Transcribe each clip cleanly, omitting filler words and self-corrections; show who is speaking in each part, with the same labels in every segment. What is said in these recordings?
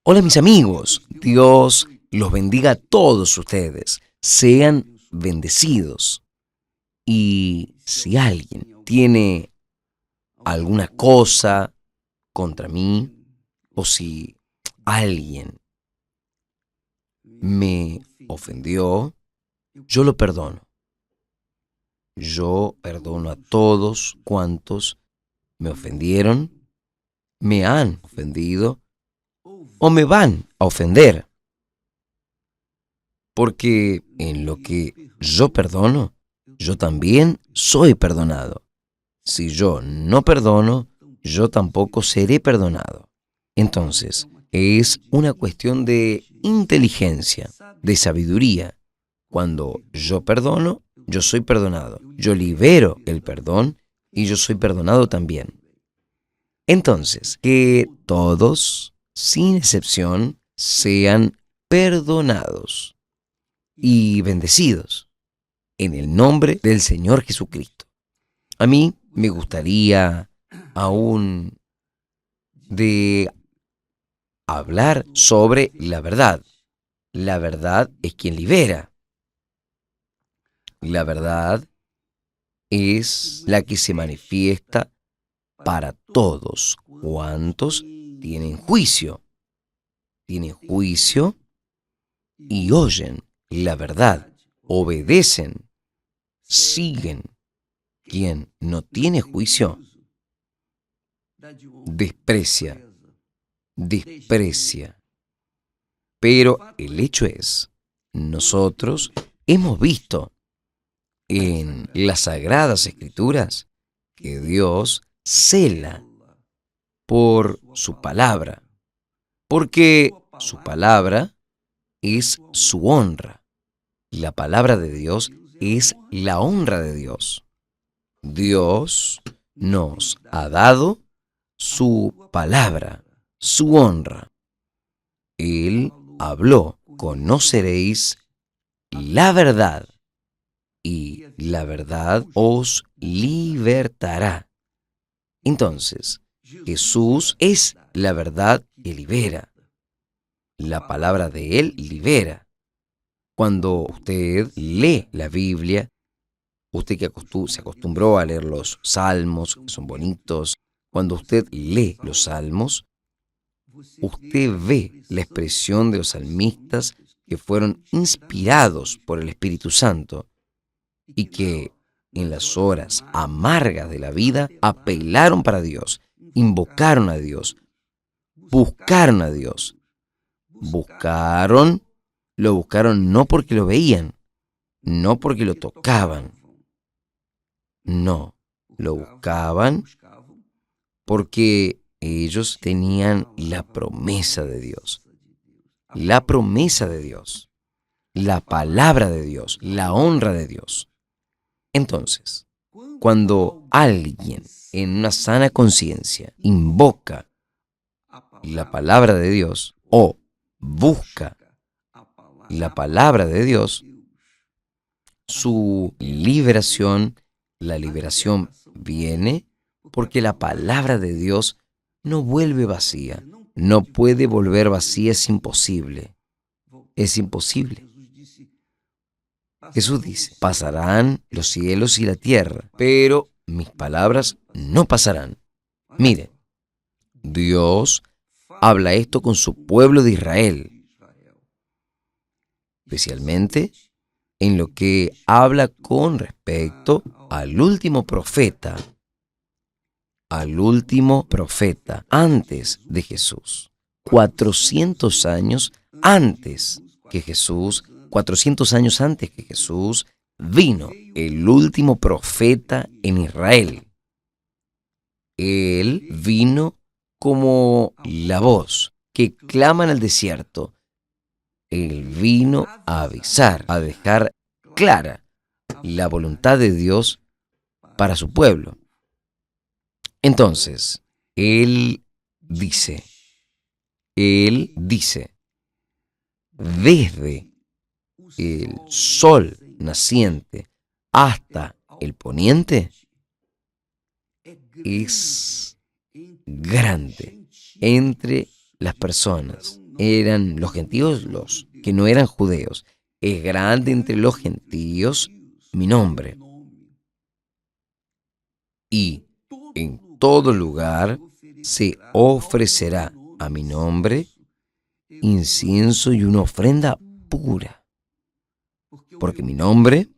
Speaker 1: Hola mis amigos, Dios los bendiga a todos ustedes. Sean bendecidos. Y si alguien tiene alguna cosa contra mí, o si alguien me ofendió, yo lo perdono. Yo perdono a todos cuantos me ofendieron, me han ofendido o me van a ofender. Porque en lo que yo perdono, yo también soy perdonado. Si yo no perdono, yo tampoco seré perdonado. Entonces, es una cuestión de inteligencia, de sabiduría. Cuando yo perdono, yo soy perdonado. Yo libero el perdón y yo soy perdonado también. Entonces, que todos, sin excepción, sean perdonados y bendecidos en el nombre del Señor Jesucristo. A mí me gustaría aún de hablar sobre la verdad. La verdad es quien libera. La verdad es la que se manifiesta para todos cuantos tienen juicio. Tienen juicio y oyen la verdad, obedecen, siguen. Quien no tiene juicio desprecia, desprecia. Pero el hecho es, nosotros hemos visto en las Sagradas Escrituras que Dios cela por su palabra, porque su palabra es su honra. La palabra de Dios es la honra de Dios. Dios nos ha dado su palabra, su honra. Él habló, conoceréis la verdad y la verdad os libertará. Entonces, Jesús es la verdad que libera. La palabra de Él libera. Cuando usted lee la Biblia, usted que se acostumbró a leer los salmos, que son bonitos, cuando usted lee los salmos, usted ve la expresión de los salmistas que fueron inspirados por el Espíritu Santo y que en las horas amargas de la vida apelaron para Dios, invocaron a Dios, buscaron a Dios. Lo buscaron no porque lo veían, no porque lo tocaban, no, lo buscaban porque ellos tenían la promesa de Dios, la promesa de Dios, la palabra de Dios, la honra de Dios. Entonces, cuando alguien en una sana conciencia invoca la palabra de Dios o busca la palabra de Dios, su liberación, la liberación viene porque la palabra de Dios no vuelve vacía. No puede volver vacía, es imposible. Es imposible. Jesús dice, pasarán los cielos y la tierra, pero mis palabras no pasarán. Mire, Dios habla esto con su pueblo de Israel, especialmente en lo que habla con respecto al último profeta antes de Jesús. 400 años antes que Jesús, 400 años antes que Jesús, vino el último profeta en Israel. Él vino como la voz que clama en el desierto. Él vino a avisar, a dejar clara la voluntad de Dios para su pueblo. Entonces, Él dice, desde el sol naciente hasta el poniente, es grande entre las personas. eran los gentios los que no eran judeos. Es grande entre los gentios mi nombre. Y en todo lugar se ofrecerá a mi nombre incienso y una ofrenda pura. Porque mi nombre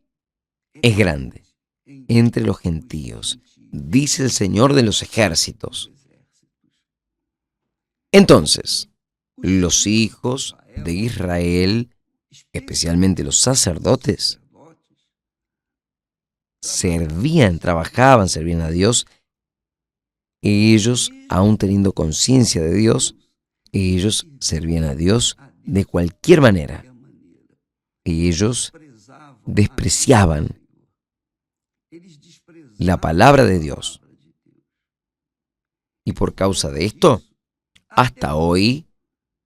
Speaker 1: es grande entre los gentios, dice el Señor de los ejércitos. Entonces, los hijos de Israel, especialmente los sacerdotes, servían a Dios. Ellos, aún teniendo conciencia de Dios, ellos servían a Dios de cualquier manera. Ellos despreciaban la palabra de Dios. Y por causa de esto, hasta hoy,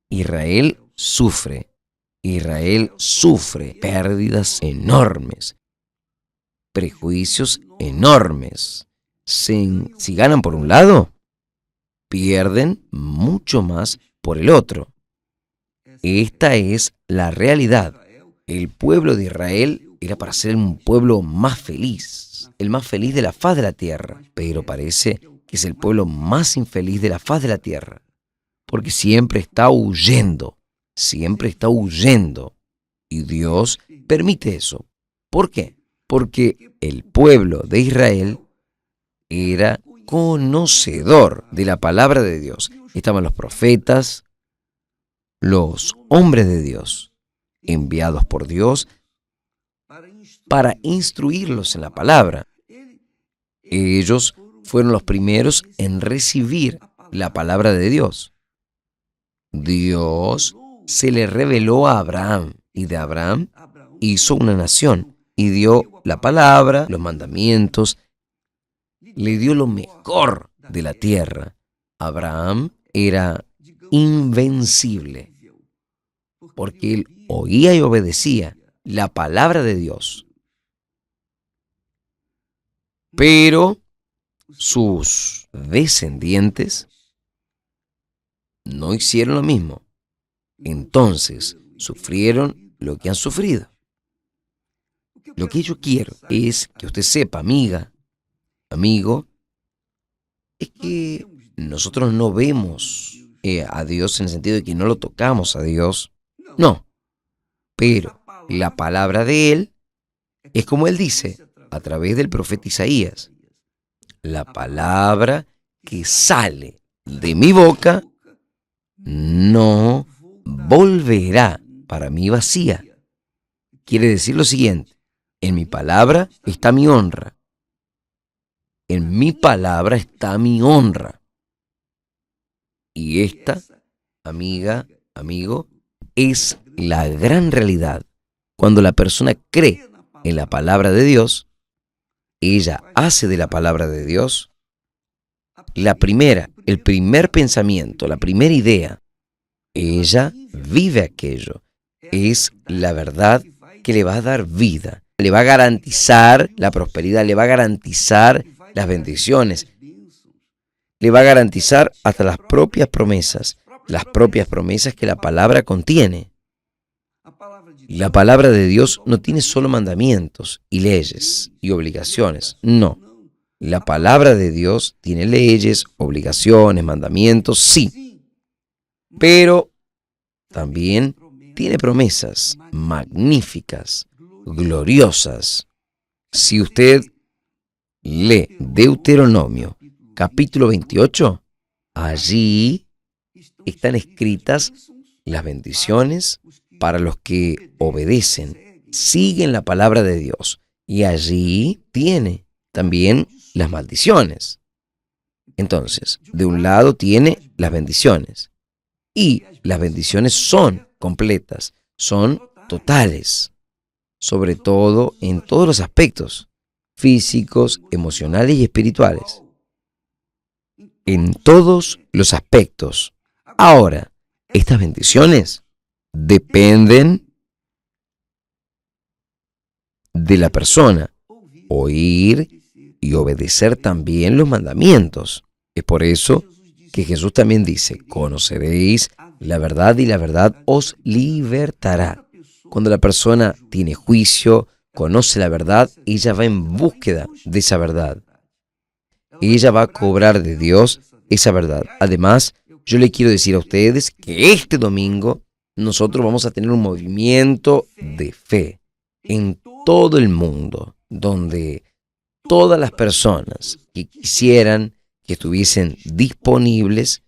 Speaker 1: Israel sufre pérdidas enormes, prejuicios enormes. Si ganan por un lado, pierden mucho más por el otro. Esta es la realidad. El pueblo de Israel era para ser un pueblo más feliz, el más feliz de la faz de la tierra, pero parece que es el pueblo más infeliz de la faz de la tierra, porque siempre está huyendo, y Dios permite eso. ¿Por qué? Porque el pueblo de Israel era conocedor de la palabra de Dios. Estaban los profetas, los hombres de Dios, enviados por Dios para instruirlos en la palabra. Ellos fueron los primeros en recibir la palabra de Dios. Dios se le reveló a Abraham, y de Abraham hizo una nación, y dio la palabra, los mandamientos, le dio lo mejor de la tierra. Abraham era invencible, porque él oía y obedecía la palabra de Dios. Pero sus descendientes no hicieron lo mismo. Entonces sufrieron lo que han sufrido. Lo que yo quiero es que usted sepa, amiga, amigo, es que nosotros no vemos a Dios en el sentido de que no lo tocamos a Dios. No, pero la palabra de Él es como Él dice a través del profeta Isaías: la palabra que sale de mi boca no volverá para mí vacía. Quiere decir lo siguiente: en mi palabra está mi honra. En mi palabra está mi honra. Y esta, amiga, amigo, es la gran realidad. Cuando la persona cree en la palabra de Dios, ella hace de la palabra de Dios el primer pensamiento, la primera idea. Ella vive aquello. Es la verdad que le va a dar vida. Le va a garantizar la prosperidad, le va a garantizar las bendiciones. Le va a garantizar hasta las propias promesas que la palabra contiene. La palabra de Dios no tiene solo mandamientos y leyes y obligaciones, no. La palabra de Dios tiene leyes, obligaciones, mandamientos, sí, pero también tiene promesas magníficas, gloriosas. Si usted lee Deuteronomio, capítulo 28, allí están escritas las bendiciones para los que obedecen, siguen la palabra de Dios. Y allí tiene también las maldiciones. Entonces, de un lado tiene las bendiciones. Y las bendiciones son completas, son totales. Sobre todo en todos los aspectos, físicos, emocionales y espirituales. En todos los aspectos. Ahora, estas bendiciones dependen de la persona oír y obedecer también los mandamientos. Es por eso que Jesús también dice: conoceréis la verdad y la verdad os libertará. Cuando la persona tiene juicio, conoce la verdad, ella va en búsqueda de esa verdad. Ella va a cobrar de Dios esa verdad. Además, yo le quiero decir a ustedes que este domingo nosotros vamos a tener un movimiento de fe en todo el mundo, donde todas las personas que quisieran, que estuviesen disponibles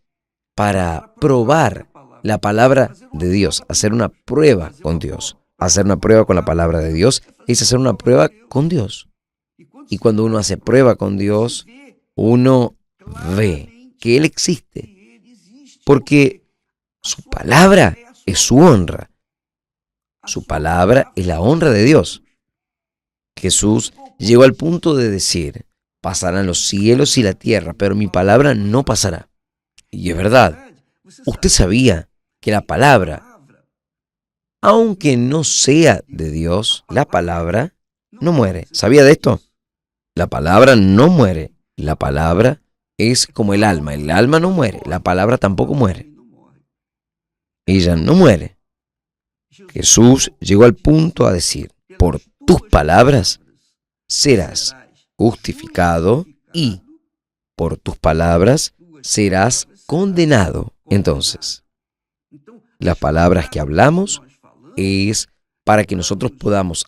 Speaker 1: para probar la palabra de Dios, hacer una prueba con Dios. Hacer una prueba con la palabra de Dios es hacer una prueba con Dios. Y cuando uno hace prueba con Dios, uno ve que Él existe, porque su palabra es su honra. Su palabra es la honra de Dios. Jesús llegó al punto de decir, pasarán los cielos y la tierra, pero mi palabra no pasará. Y es verdad, usted sabía que la palabra, aunque no sea de Dios, la palabra no muere. ¿Sabía de esto? La palabra no muere. La palabra es como el alma. El alma no muere. La palabra tampoco muere. Ella no muere. Jesús llegó al punto a decir, por tus palabras serás justificado y por tus palabras serás condenado. Entonces, las palabras que hablamos es para que nosotros podamos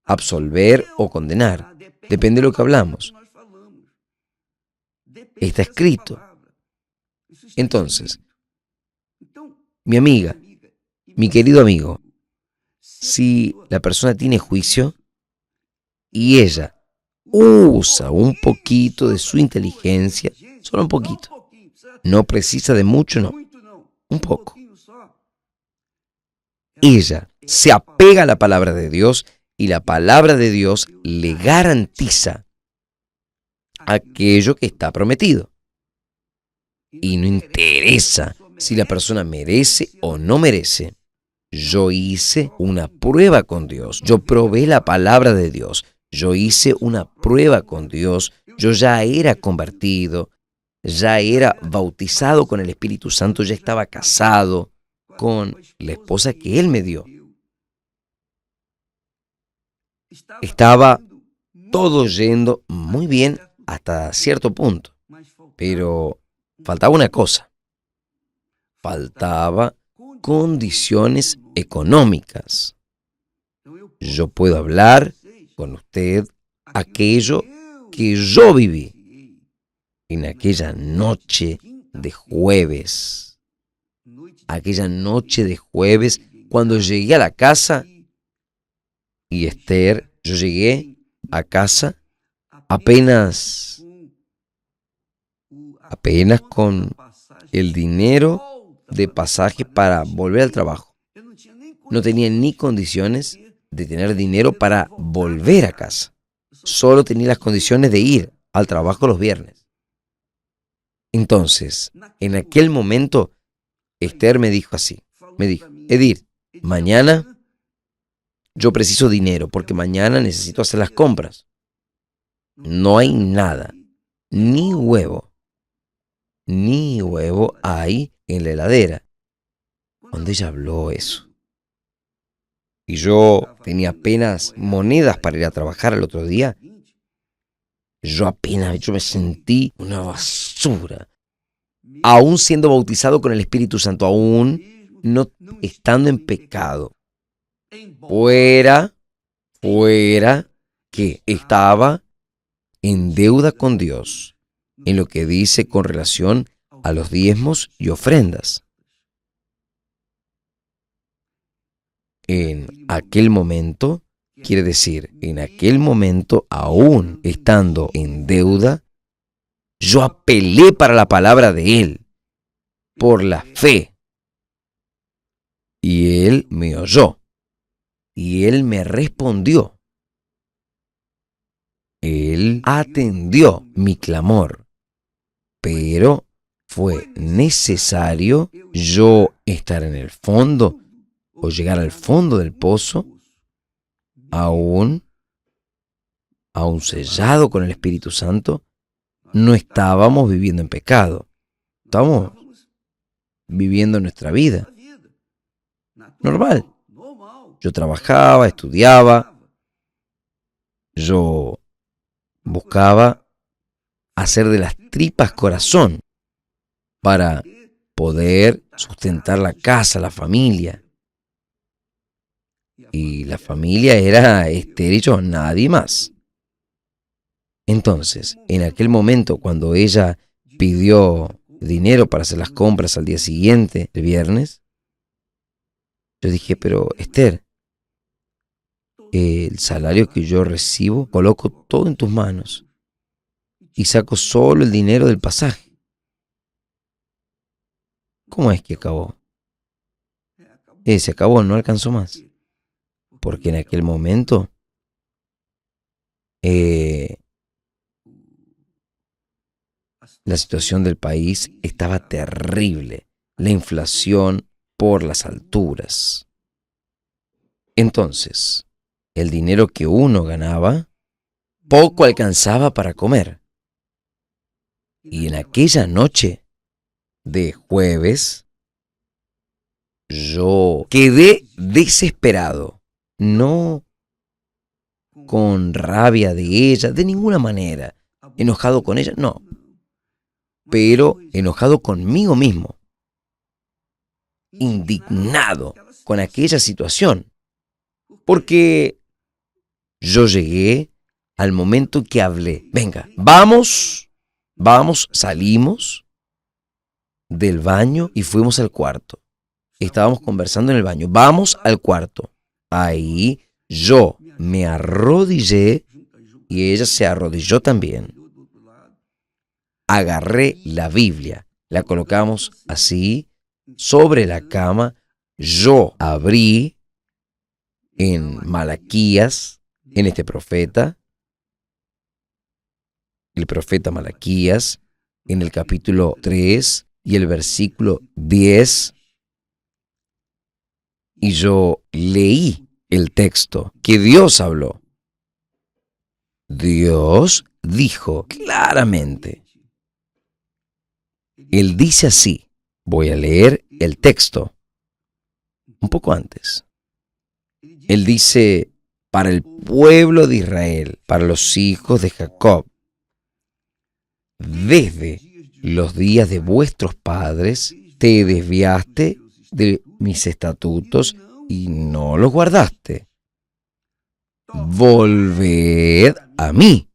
Speaker 1: absolver o condenar. Depende de lo que hablamos. Está escrito. Entonces, mi amiga, mi querido amigo, si la persona tiene juicio y ella usa un poquito de su inteligencia, solo un poquito, no precisa de mucho, no, un poco. Ella se apega a la palabra de Dios y la palabra de Dios le garantiza aquello que está prometido. Y no interesa si la persona merece o no merece. Yo hice una prueba con Dios. Yo probé la palabra de Dios. Yo hice una prueba con Dios. Yo ya era convertido. Ya era bautizado con el Espíritu Santo. Ya estaba casado con la esposa que Él me dio. Estaba todo yendo muy bien hasta cierto punto. Pero faltaba una cosa. Faltaba condiciones económicas. Yo puedo hablar con usted aquello que yo viví en aquella noche de jueves. Aquella noche de jueves cuando llegué a la casa y Esther, yo llegué a casa apenas con el dinero de pasaje para volver al trabajo. No tenía ni condiciones de tener dinero para volver a casa. Solo tenía las condiciones de ir al trabajo los viernes. Entonces, en aquel momento, Esther me dijo así. Me dijo, Edir, mañana yo preciso dinero porque mañana necesito hacer las compras. No hay nada, ni huevo hay en la heladera. Cuando ella habló eso, y yo tenía apenas monedas para ir a trabajar el otro día, yo me sentí una basura. Aún siendo bautizado con el Espíritu Santo, aún no estando en pecado. Fuera que estaba en deuda con Dios, en lo que dice con relación a los diezmos y ofrendas. En aquel momento, quiere decir, en aquel momento, aún estando en deuda, yo apelé para la palabra de Él, por la fe. Y Él me oyó, y Él me respondió. Él atendió mi clamor, pero fue necesario yo estar en el fondo o llegar al fondo del pozo, aún sellado con el Espíritu Santo. No estábamos viviendo en pecado. viviendo nuestra vida normal. Yo trabajaba, estudiaba, yo buscaba hacer de las tripas corazón para poder sustentar la casa, la familia. Y la familia era Esther y yo, nadie más. Entonces, en aquel momento, cuando ella pidió dinero para hacer las compras al día siguiente, el viernes, yo dije, pero Esther, el salario que yo recibo, coloco todo en tus manos y saco solo el dinero del pasaje. ¿Cómo es que acabó? Se acabó, no alcanzó más. Porque en aquel momento la situación del país estaba terrible, la inflación por las alturas. Entonces, el dinero que uno ganaba, poco alcanzaba para comer. Y en aquella noche de jueves, yo quedé desesperado, no con rabia de ella, de ninguna manera, enojado con ella, no, pero enojado conmigo mismo, indignado con aquella situación, porque yo llegué al momento que hablé, venga, vamos, salimos del baño y fuimos al cuarto. Estábamos conversando en el baño, vamos al cuarto. Ahí yo me arrodillé y ella se arrodilló también. Agarré la Biblia, la colocamos así sobre la cama. Yo abrí en Malaquías, en este profeta, el profeta Malaquías, en el capítulo 3 y el versículo 10, y yo leí el texto que Dios habló. Dios dijo claramente. Él dice así, voy a leer el texto un poco antes. Él dice, para el pueblo de Israel, para los hijos de Jacob, desde los días de vuestros padres, te desviaste de mis estatutos y no los guardaste. Volved a mí,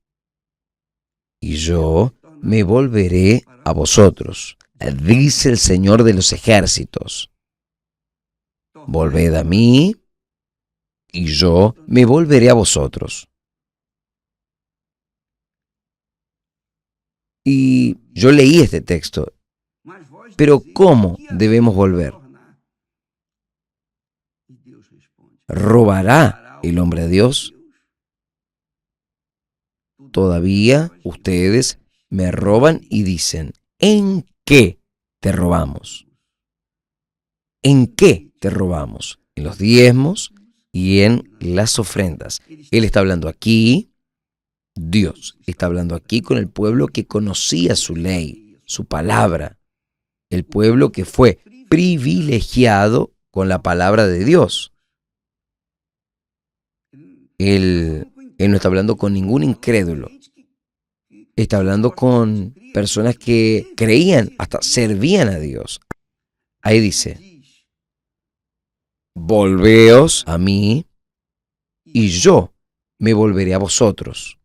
Speaker 1: y yo me volveré a vosotros, dice el Señor de los ejércitos. Volved a mí, y yo me volveré a vosotros. Y yo leí este texto, pero ¿cómo debemos volver? ¿Robará el hombre a Dios? Todavía ustedes me roban y dicen, ¿en qué te robamos? ¿En qué te robamos? En los diezmos y en las ofrendas. Él está hablando aquí, Dios está hablando aquí con el pueblo que conocía su ley, su palabra. El pueblo que fue privilegiado con la palabra de Dios. Él no está hablando con ningún incrédulo. Está hablando con personas que creían, hasta servían a Dios. Ahí dice, volveos a mí y yo me volveré a vosotros.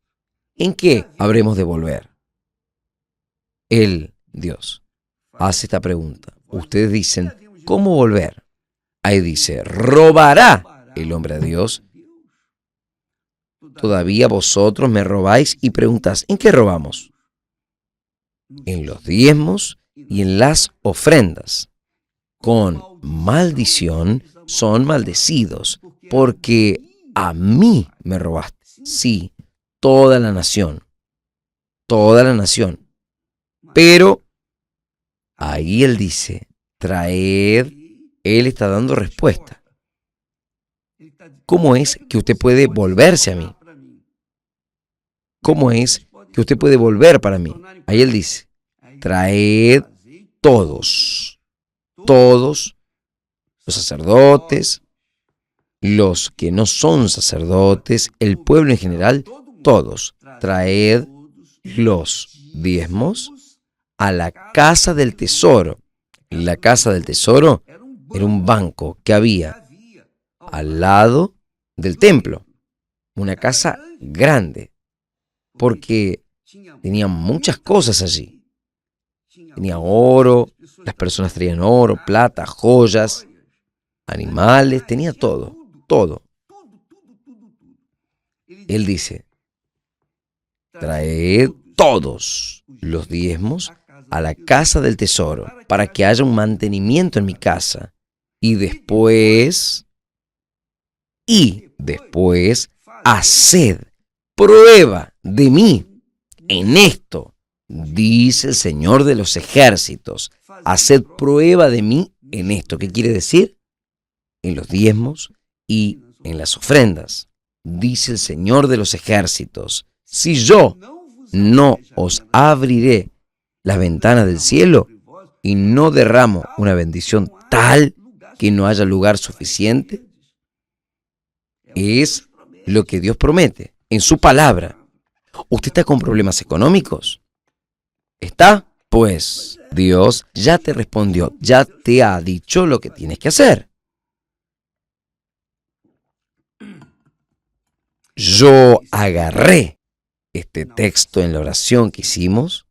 Speaker 1: ¿En qué habremos de volver? Él, Dios, hace esta pregunta. Ustedes dicen, ¿cómo volver? Ahí dice, ¿robará el hombre a Dios? Todavía vosotros me robáis y preguntáis, ¿en qué robamos? En los diezmos y en las ofrendas. Con maldición son maldecidos, porque a mí me robaste. Sí, toda la nación. Toda la nación. Pero ahí él dice, traed, él está dando respuesta. ¿Cómo es que usted puede volverse a mí? ¿Cómo es que usted puede volver para mí? Ahí él dice, traed todos. todos los sacerdotes, los que no son sacerdotes, el pueblo en general, todos, traed los diezmos a la casa del tesoro. La casa del tesoro era un banco que había al lado del templo, una casa grande, porque tenía muchas cosas allí. Tenía oro, las personas traían oro, plata, joyas, animales, tenía todo, todo. Él dice, traed todos los diezmos a la casa del tesoro para que haya un mantenimiento en mi casa. Y después, haced prueba de mí en esto, dice el Señor de los ejércitos. Haced prueba de mí en esto. ¿Qué quiere decir? En los diezmos y en las ofrendas. Dice el Señor de los ejércitos, si yo no os abriré las ventanas del cielo y no derramo una bendición tal que no haya lugar suficiente, es lo que Dios promete en su palabra. ¿Usted está con problemas económicos? ¿Está? Pues Dios ya te respondió, ya te ha dicho lo que tienes que hacer. Yo agarré este texto en la oración que hicimos,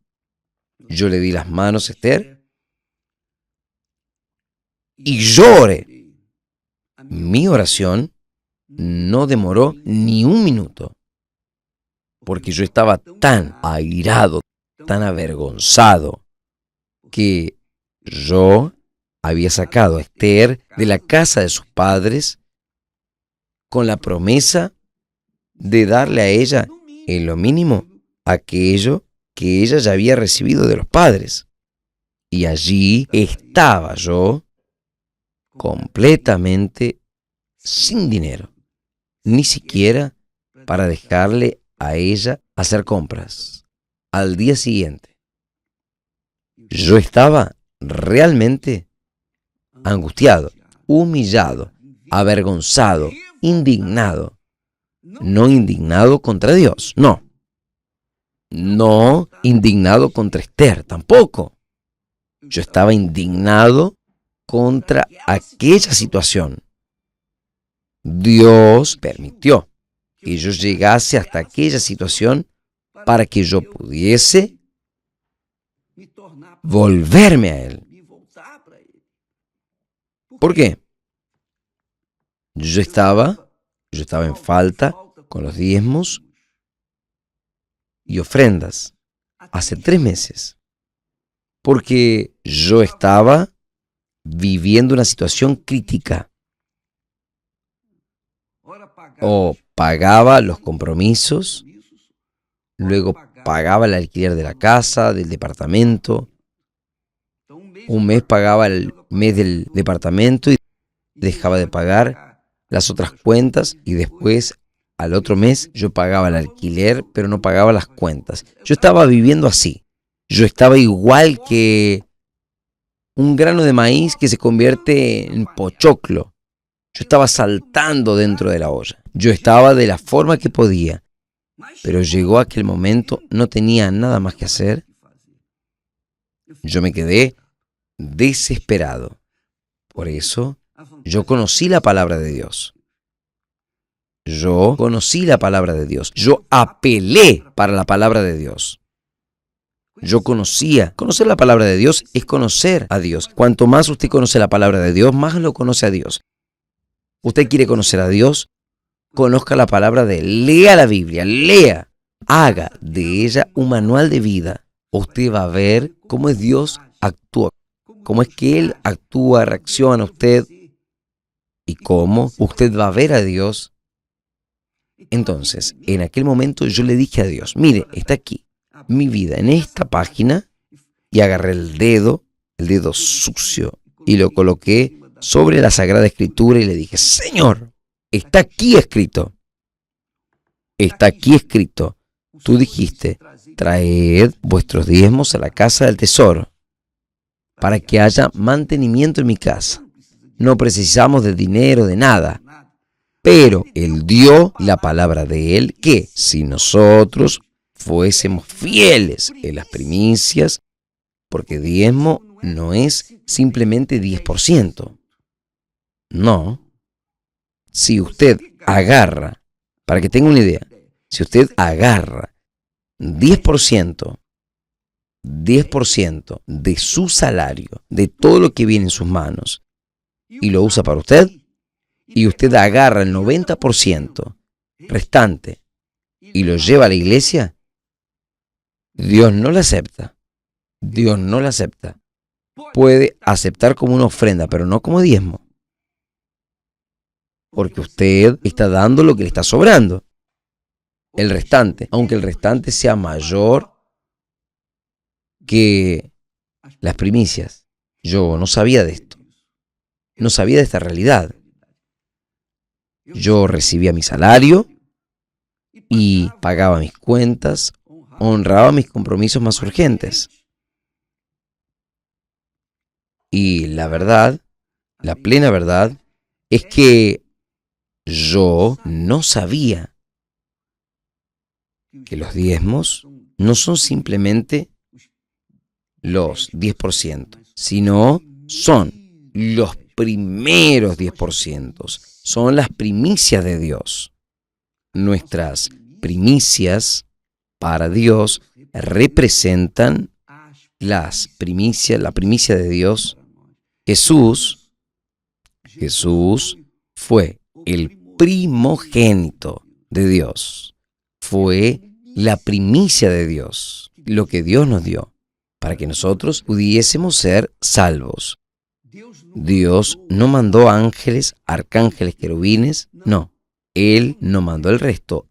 Speaker 1: yo le di las manos a Esther y lloré. Mi oración no demoró ni un minuto, porque yo estaba tan airado, tan avergonzado, que yo había sacado a Esther de la casa de sus padres con la promesa de darle a ella, en lo mínimo, aquello que ella ya había recibido de los padres. Y allí estaba yo completamente sin dinero, ni siquiera para dejarle a ella hacer compras. Al día siguiente, yo estaba realmente angustiado, humillado, avergonzado, indignado. No indignado contra Dios, no. No indignado contra Esther, tampoco. Yo estaba indignado contra aquella situación. Dios permitió que yo llegase hasta aquella situación para que yo pudiese volverme a Él. ¿Por qué? Yo estaba en falta con los diezmos y ofrendas hace 3 meses, porque yo estaba viviendo una situación crítica. O pagaba los compromisos, luego pagaba el alquiler de la casa, del departamento. Un mes pagaba el mes del departamento y dejaba de pagar las otras cuentas, y después al otro mes yo pagaba el alquiler, pero no pagaba las cuentas. Yo estaba viviendo así. Yo estaba igual que un grano de maíz que se convierte en pochoclo. Yo estaba saltando dentro de la olla. Yo estaba de la forma que podía, pero llegó aquel momento, no tenía nada más que hacer. Yo me quedé desesperado. Por eso, yo conocí la palabra de Dios. Yo conocí la palabra de Dios. Yo apelé para la palabra de Dios. Yo conocía. Conocer la palabra de Dios es conocer a Dios. Cuanto más usted conoce la palabra de Dios, más lo conoce a Dios. ¿Usted quiere conocer a Dios? Conozca la palabra de Él. Lea la Biblia, lea. Haga de ella un manual de vida. Usted va a ver cómo es Dios actúa, cómo es que Él actúa, reacciona a usted, y cómo usted va a ver a Dios. Entonces, en aquel momento yo le dije a Dios, mire, está aquí mi vida en esta página, y agarré el dedo sucio, y lo coloqué sobre la Sagrada Escritura y le dije, Señor, está aquí escrito. Está aquí escrito. Tú dijiste, traed vuestros diezmos a la casa del tesoro. para que haya mantenimiento en mi casa. No precisamos de dinero, de nada. Pero Él dio la palabra de Él que si nosotros fuésemos fieles en las primicias, porque diezmo no es simplemente 10%. No. Si usted agarra, para que tenga una idea, si usted agarra 10%, 10% de su salario, de todo lo que viene en sus manos, y lo usa para usted, y usted agarra el 90% restante y lo lleva a la iglesia, Dios no la acepta. Dios no la acepta. Puede aceptar como una ofrenda, pero no como diezmo. Porque usted está dando lo que le está sobrando. El restante, aunque el restante sea mayor que las primicias. Yo no sabía de esto. No sabía de esta realidad. Yo recibía mi salario y pagaba mis cuentas, honraba mis compromisos más urgentes. Y la verdad, la plena verdad, es que yo no sabía que los diezmos no son simplemente los 10%, sino son los primeros 10%. Son las primicias de Dios. Nuestras primicias para Dios representan la primicia de Dios. Jesús fue el primogénito de Dios. Fue la primicia de Dios, lo que Dios nos dio, para que nosotros pudiésemos ser salvos. Dios no mandó ángeles, arcángeles, querubines, no. Él no mandó el resto.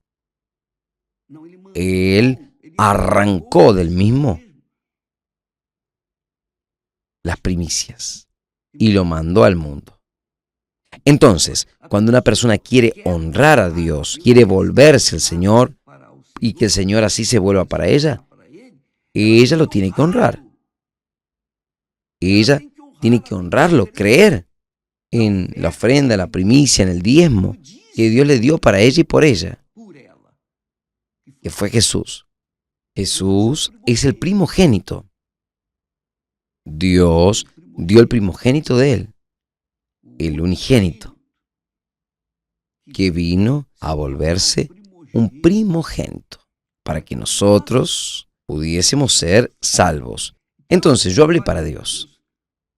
Speaker 1: Él arrancó del mismo las primicias y lo mandó al mundo. Entonces, cuando una persona quiere honrar a Dios, quiere volverse al Señor y que el Señor así se vuelva para ella lo tiene que honrar. Ella tiene que honrarlo, creer en la ofrenda, la primicia, en el diezmo que Dios le dio para ella y por ella, que fue Jesús. Jesús es el primogénito. Dios dio el primogénito de Él, el unigénito, que vino a volverse un primogénito para que nosotros pudiésemos ser salvos. Entonces yo hablé para Dios.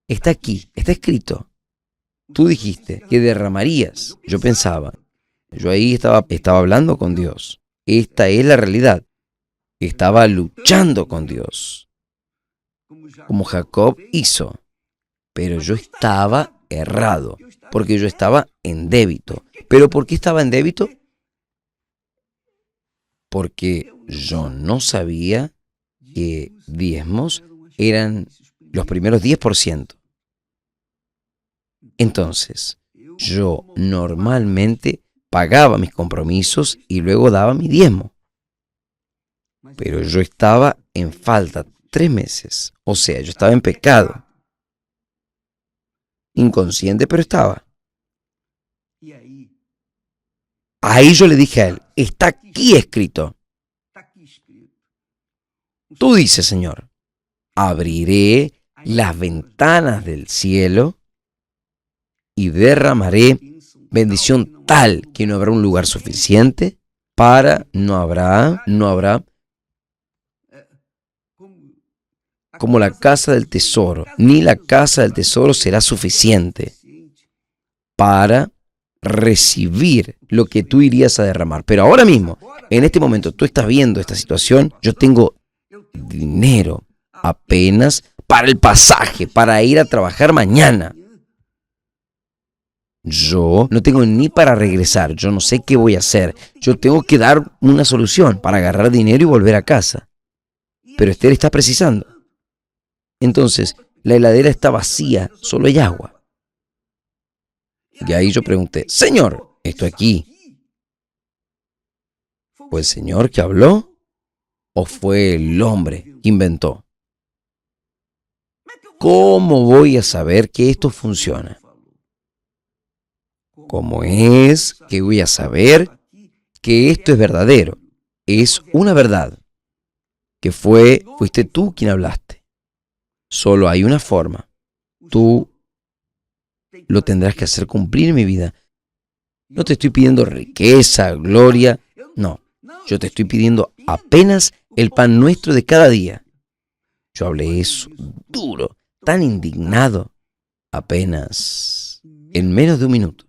Speaker 1: Está aquí, está escrito. Tú dijiste que derramarías. Yo pensaba, yo ahí estaba hablando con Dios. Esta es la realidad. Estaba luchando con Dios, como Jacob hizo. Pero yo estaba errado, porque yo estaba en débito. ¿Pero por qué estaba en débito? Porque yo no sabía que diezmos eran los primeros 10%. Entonces, yo normalmente pagaba mis compromisos y luego daba mi diezmo. Pero yo estaba en falta 3 meses. O sea, yo estaba en pecado. Inconsciente, pero estaba. Ahí yo le dije a él, está aquí escrito. Tú dices, Señor, abriré las ventanas del cielo y derramaré bendición tal que no habrá un lugar suficiente no habrá como la casa del tesoro, ni la casa del tesoro será suficiente para recibir lo que tú irías a derramar. Pero ahora mismo, en este momento, tú estás viendo esta situación, yo tengo dinero apenas para el pasaje, para ir a trabajar mañana. Yo no tengo ni para regresar, yo no sé qué voy a hacer. Yo tengo que dar una solución para agarrar dinero y volver a casa. Pero Esther está precisando. Entonces, la heladera está vacía, solo hay agua. Y ahí yo pregunté, Señor, ¿esto aquí fue el Señor que habló o fue el hombre que inventó? ¿Cómo voy a saber que esto funciona? ¿Cómo es que voy a saber que esto es verdadero? Es una verdad, que fuiste tú quien hablaste. Solo hay una forma. Tú lo tendrás que hacer cumplir en mi vida. No te estoy pidiendo riqueza, gloria. No, yo te estoy pidiendo apenas el pan nuestro de cada día. Yo hablé eso duro, tan indignado, apenas en menos de un minuto.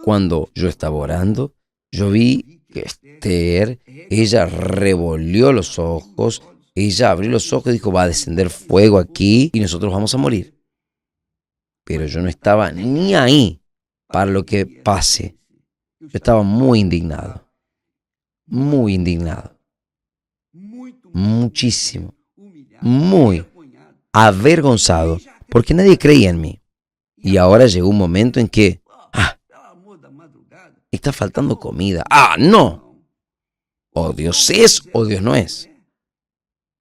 Speaker 1: Cuando yo estaba orando, yo vi que Esther, ella revolvió los ojos, ella abrió los ojos y dijo, va a descender fuego aquí y nosotros vamos a morir. Pero yo no estaba ni ahí para lo que pase. Yo estaba muy indignado, muchísimo, muy avergonzado, porque nadie creía en mí. Y ahora llegó un momento en que, está faltando comida. No. O Dios es o Dios no es.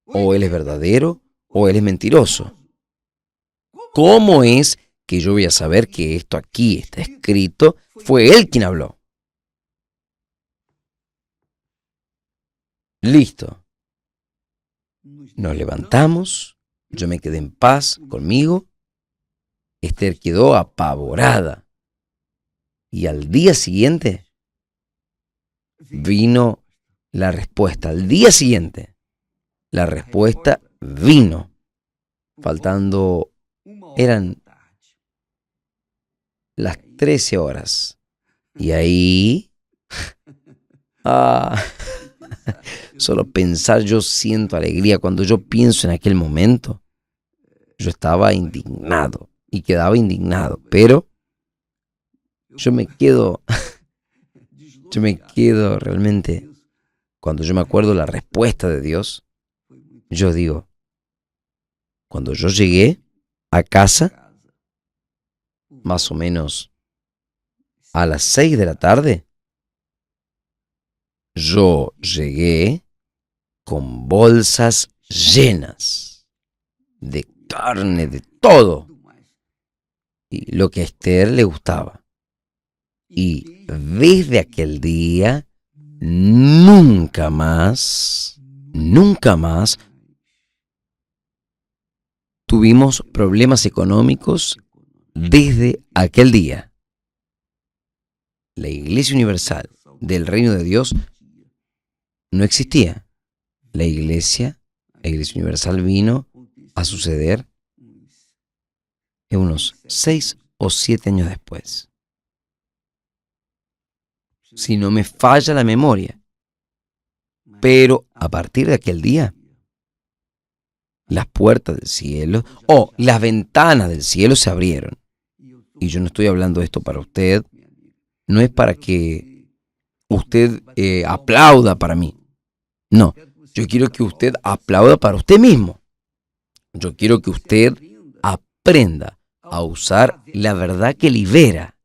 Speaker 1: O Él es verdadero o Él es mentiroso. ¿Cómo es que yo voy a saber que esto aquí está escrito? Fue Él quien habló. Listo. Nos levantamos. Yo me quedé en paz conmigo. Esther quedó apavorada. Y al día siguiente vino la respuesta. Al día siguiente, la respuesta vino. Faltando, eran las 13 horas. Y ahí, solo pensar, yo siento alegría. Cuando yo pienso en aquel momento, yo estaba indignado y quedaba indignado. Pero yo me quedo realmente, cuando yo me acuerdo la respuesta de Dios, yo digo, cuando yo llegué a casa, más o menos a las 6 de la tarde, yo llegué con bolsas llenas de carne, de todo, y lo que a Esther le gustaba. Y desde aquel día, nunca más tuvimos problemas económicos desde aquel día. La Iglesia Universal del Reino de Dios no existía. La Iglesia Universal vino a suceder en unos 6 o 7 años después. Si no me falla la memoria. Pero a partir de aquel día, las puertas del cielo o las ventanas del cielo se abrieron. Y yo no estoy hablando de esto para usted. No es para que usted aplauda para mí. No, yo quiero que usted aplauda para usted mismo. Yo quiero que usted aprenda a usar la verdad que libera.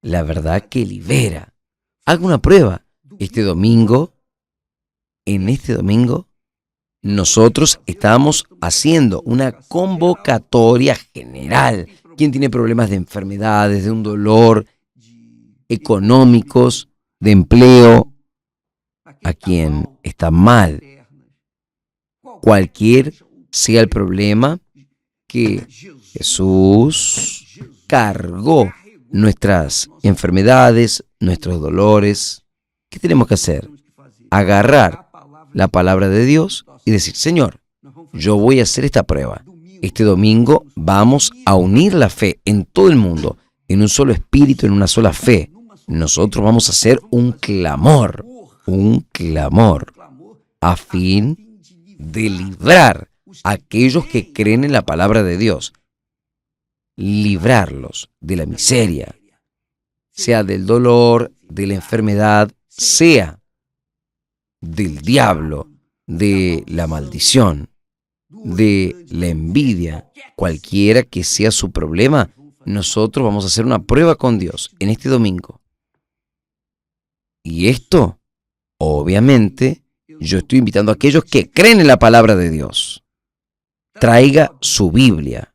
Speaker 1: La verdad que libera. Haga una prueba. En este domingo, nosotros estamos haciendo una convocatoria general. ¿Quién tiene problemas de enfermedades, de un dolor, económicos, de empleo? ¿A quien está mal? Cualquier sea el problema, que Jesús cargó nuestras enfermedades, nuestros dolores. ¿Qué tenemos que hacer? Agarrar la palabra de Dios y decir, Señor, yo voy a hacer esta prueba. Este domingo vamos a unir la fe en todo el mundo, en un solo espíritu, en una sola fe. Nosotros vamos a hacer un clamor a fin de librar a aquellos que creen en la palabra de Dios. Librarlos de la miseria, sea del dolor, de la enfermedad, sea del diablo, de la maldición, de la envidia, cualquiera que sea su problema. Nosotros vamos a hacer una prueba con Dios en este domingo. Y esto, obviamente, yo estoy invitando a aquellos que creen en la palabra de Dios. traiga su Biblia.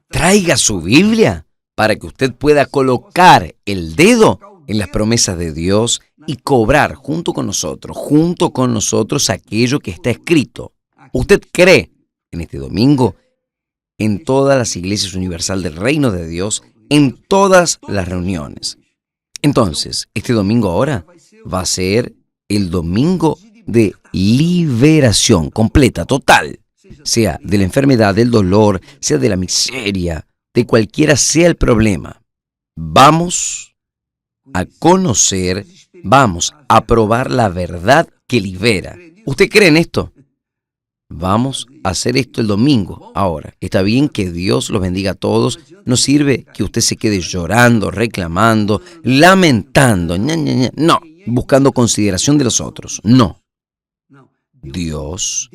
Speaker 1: Traiga su Biblia para que usted pueda colocar el dedo en las promesas de Dios y cobrar junto con nosotros aquello que está escrito. ¿Usted cree en este domingo en todas las iglesias universal del Reino de Dios, en todas las reuniones? Entonces, este domingo ahora va a ser el domingo de liberación completa, total, sea de la enfermedad, del dolor, sea de la miseria, de cualquiera sea el problema. Vamos a conocer, vamos a probar la verdad que libera. ¿Usted cree en esto? Vamos a hacer esto el domingo. Ahora, está bien que Dios los bendiga a todos. No sirve que usted se quede llorando, reclamando, lamentando. No, buscando consideración de los otros. No. Dios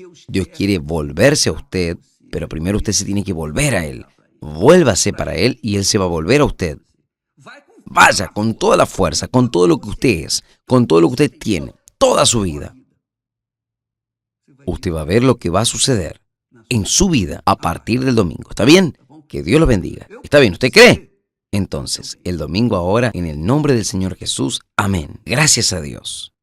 Speaker 1: quiere volverse a usted, pero primero usted se tiene que volver a Él. Vuélvase para Él y Él se va a volver a usted. Vaya con toda la fuerza, con todo lo que usted es, con todo lo que usted tiene, toda su vida. Usted va a ver lo que va a suceder en su vida a partir del domingo. ¿Está bien? Que Dios lo bendiga. ¿Está bien? ¿Usted cree? Entonces, el domingo ahora, en el nombre del Señor Jesús. Amén. Gracias a Dios.